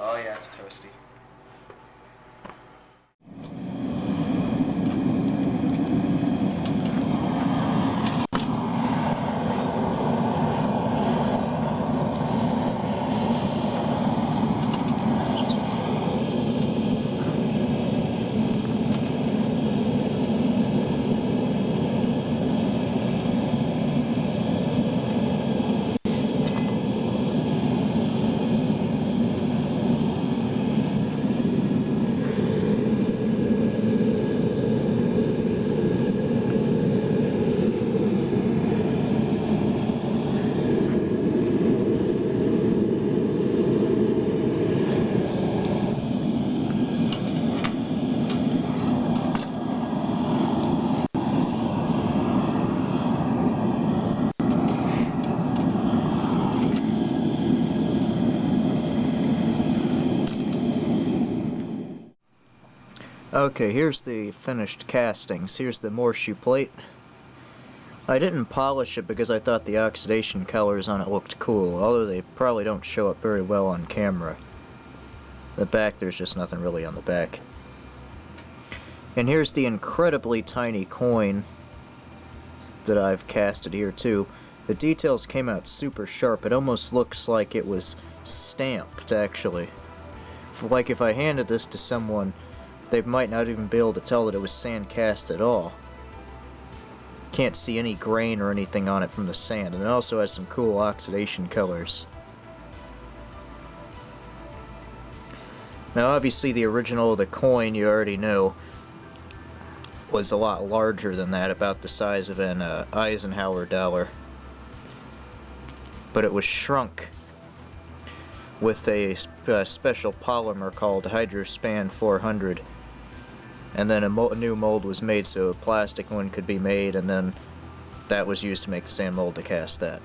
Oh yeah, it's toasty. Okay, here's the finished castings. Here's the Morshu plate. I didn't polish it because I thought the oxidation colors on it looked cool, although they probably don't show up very well on camera. The back, there's just nothing really on the back. And here's the incredibly tiny coin that I've casted here too. The details came out super sharp. It almost looks like it was stamped, actually. Like if I handed this to someone, they might not even be able to tell that it was sand cast at all. Can't see any grain or anything on it from the sand, and it also has some cool oxidation colors. Now obviously the original of the coin, you already know, was a lot larger than that, about the size of an Eisenhower dollar. But it was shrunk with a special polymer called Hydrospan 400. And then a new mold was made so a plastic one could be made, and then that was used to make the sand mold to cast that.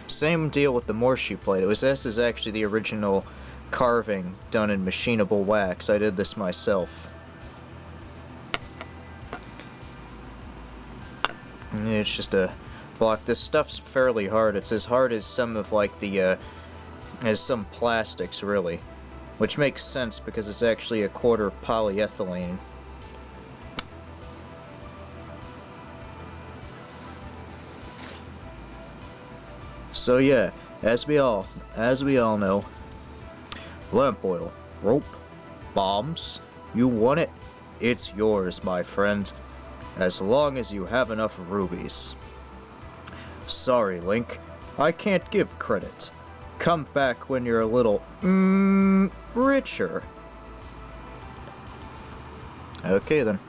Same deal with the Morshu plate. This is actually the original carving done in machinable wax. I did this myself. And it's just a block. This stuff's fairly hard. It's as hard as some of like the as some plastics, really. Which makes sense because it's actually a quarter polyethylene. So yeah, as we all know, lamp oil, rope, bombs, you want it, it's yours, my friend, as long as you have enough rubies. Sorry, Link, I can't give credit. Come back when you're a little, richer. Okay then.